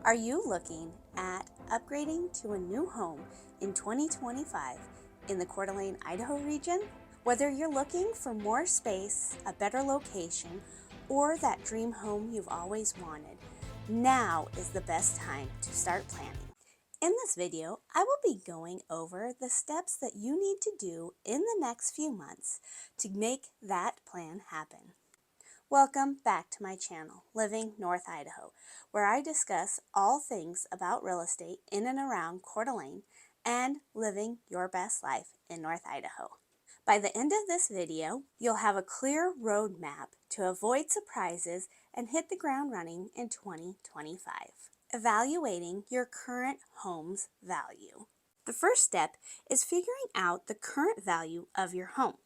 Are you looking at upgrading to a new home in 2025 in the Coeur d'Alene, Idaho region? Whether you're looking for more space, a better location, or that dream home you've always wanted, now is the best time to start planning. In this video, I will be going over the steps that you need to do in the next few months to make that plan happen. Welcome back to my channel, Living North Idaho, where I discuss all things about real estate in and around Coeur d'Alene and living your best life in North Idaho. By the end of this video, you'll have a clear roadmap to avoid surprises and hit the ground running in 2025. Evaluating your current home's value. The first step is figuring out the current value of your home.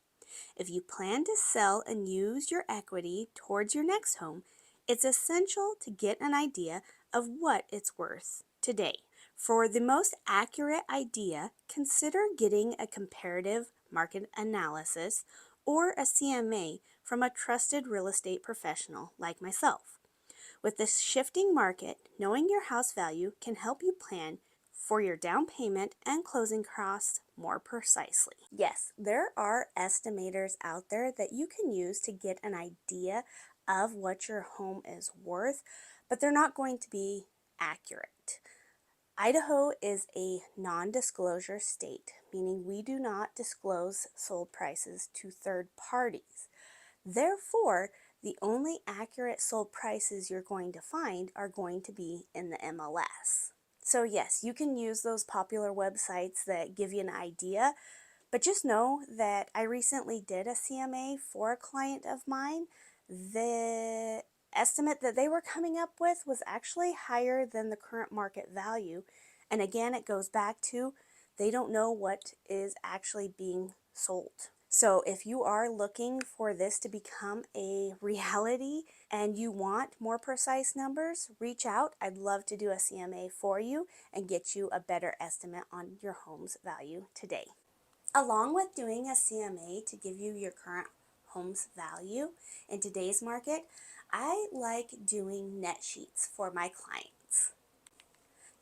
If you plan to sell and use your equity towards your next home, it's essential to get an idea of what it's worth today. For the most accurate idea, consider getting a comparative market analysis or a CMA from a trusted real estate professional like myself. With this shifting market, knowing your house value can help you plan for your down payment and closing costs more precisely. Yes, there are estimators out there that you can use to get an idea of what your home is worth, but they're not going to be accurate. Idaho is a non-disclosure state, meaning we do not disclose sold prices to third parties. Therefore, the only accurate sold prices you're going to find are going to be in the MLS. So yes, you can use those popular websites that give you an idea, but just know that I recently did a CMA for a client of mine. The estimate that they were coming up with was actually higher than the current market value. And again, it goes back to they don't know what is actually being sold. So if you are looking for this to become a reality and you want more precise numbers, reach out. I'd love to do a CMA for you and get you a better estimate on your home's value today. Along with doing a CMA to give you your current home's value in today's market, I like doing net sheets for my clients.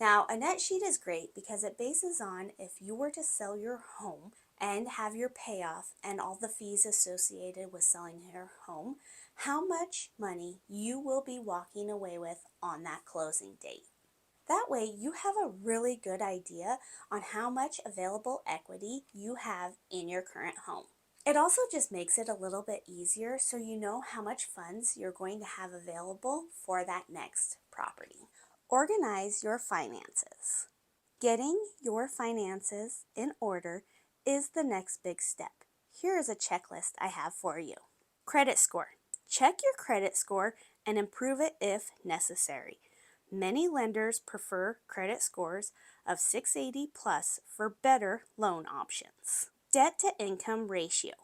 Now, a net sheet is great because it bases on if you were to sell your home and have your payoff and all the fees associated with selling your home, how much money you will be walking away with on that closing date. That way you have a really good idea on how much available equity you have in your current home. It also just makes it a little bit easier so you know how much funds you're going to have available for that next property. Organize your finances. Getting your finances in order is the next big step. Here is a checklist I have for you. Credit score. Check your credit score and improve it if necessary. Many lenders prefer credit scores of 680 plus for better loan options. Debt to income ratio.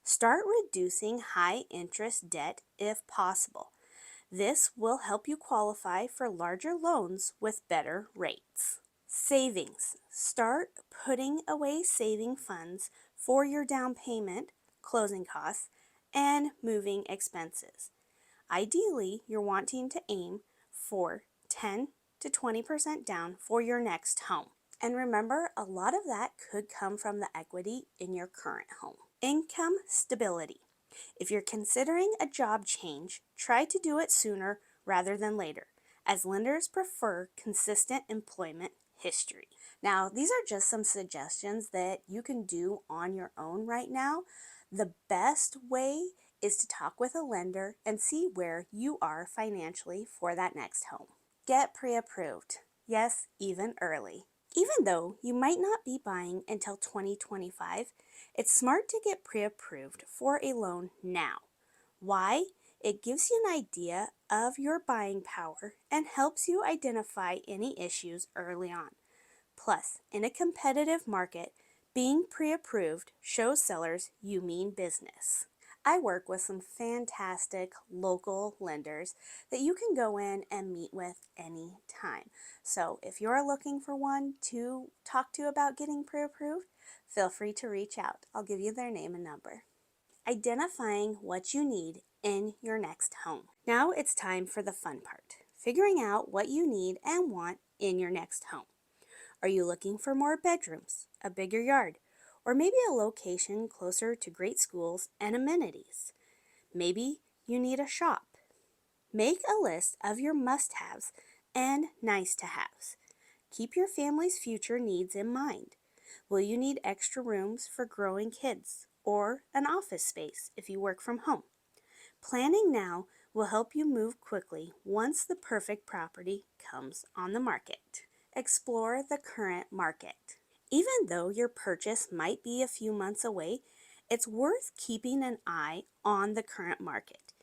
Start reducing high interest debt if possible. This will help you qualify for larger loans with better rates. Savings. Start putting away saving funds for your down payment, closing costs, and moving expenses. Ideally, you're wanting to aim for 10 to 20% down for your next home. And remember, a lot of that could come from the equity in your current home. Income stability. If you're considering a job change, try to do it sooner rather than later, as lenders prefer consistent employment history. Now, these are just some suggestions that you can do on your own right now. The best way is to talk with a lender and see where you are financially for that next home. Get pre-approved. Yes, even early. Even though you might not be buying until 2025, it's smart to get pre-approved for a loan now. Why? It gives you an idea of your buying power and helps you identify any issues early on. Plus, in a competitive market, being pre-approved shows sellers you mean business. I work with some fantastic local lenders that you can go in and meet with anytime. So if you're looking for one to talk to about getting pre-approved, feel free to reach out. I'll give you their name and number. Identifying what you need in your next home. Now it's time for the fun part, figuring out what you need and want in your next home. Are you looking for more bedrooms, a bigger yard, or maybe a location closer to great schools and amenities? Maybe you need a shop. Make a list of your must-haves and nice-to-haves. Keep your family's future needs in mind. Will you need extra rooms for growing kids or an office space if you work from home? Planning now will help you move quickly once the perfect property comes on the market. Explore the current market. Even though your purchase might be a few months away, it's worth keeping an eye on the current market.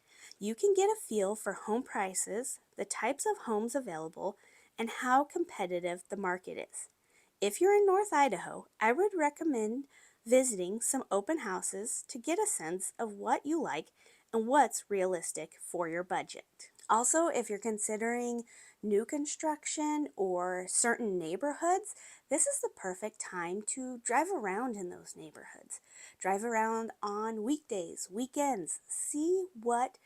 You can get a feel for home prices, the types of homes available, and how competitive the market is. If you're in North Idaho, I would recommend visiting some open houses to get a sense of what you like and what's realistic for your budget. Also, if you're considering new construction or certain neighborhoods, this is the perfect time to drive around in those neighborhoods. Drive around on weekdays, weekends, see what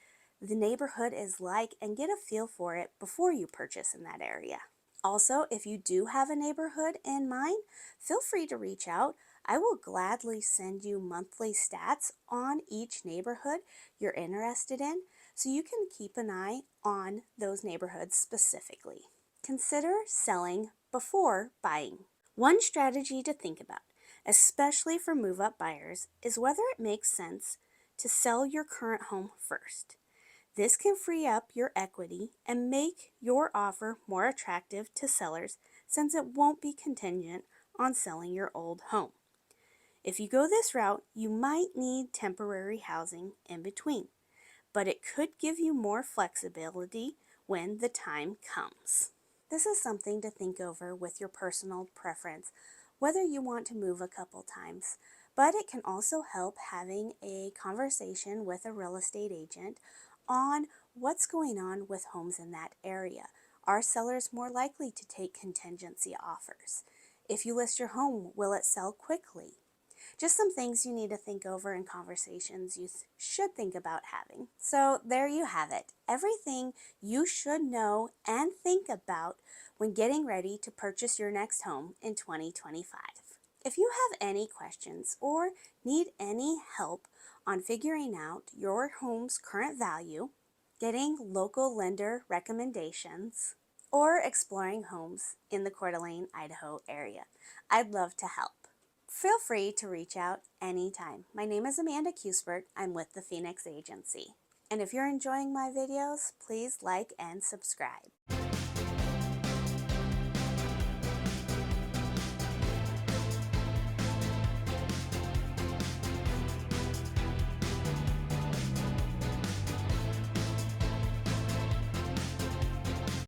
the neighborhood is like and get a feel for it before you purchase in that area. Also, if you do have a neighborhood in mind, feel free to reach out. I will gladly send you monthly stats on each neighborhood you're interested in so you can keep an eye on those neighborhoods specifically. Consider selling before buying. One strategy to think about, especially for move-up buyers, is whether it makes sense to sell your current home first. This can free up your equity and make your offer more attractive to sellers since it won't be contingent on selling your old home. If you go this route, you might need temporary housing in between, but it could give you more flexibility when the time comes. This is something to think over with your personal preference, whether you want to move a couple times, but it can also help having a conversation with a real estate agent on what's going on with homes in that area. Are sellers more likely to take contingency offers? If you list your home, will it sell quickly? Just some things you need to think over in conversations you should think about having. So there you have it. Everything you should know and think about when getting ready to purchase your next home in 2025. If you have any questions or need any help on figuring out your home's current value, getting local lender recommendations, or exploring homes in the Coeur d'Alene, Idaho area, I'd love to help. Feel free to reach out anytime. My name is Amanda Cuthbert. I'm with the Phoenix Agency. And if you're enjoying my videos, please like and subscribe.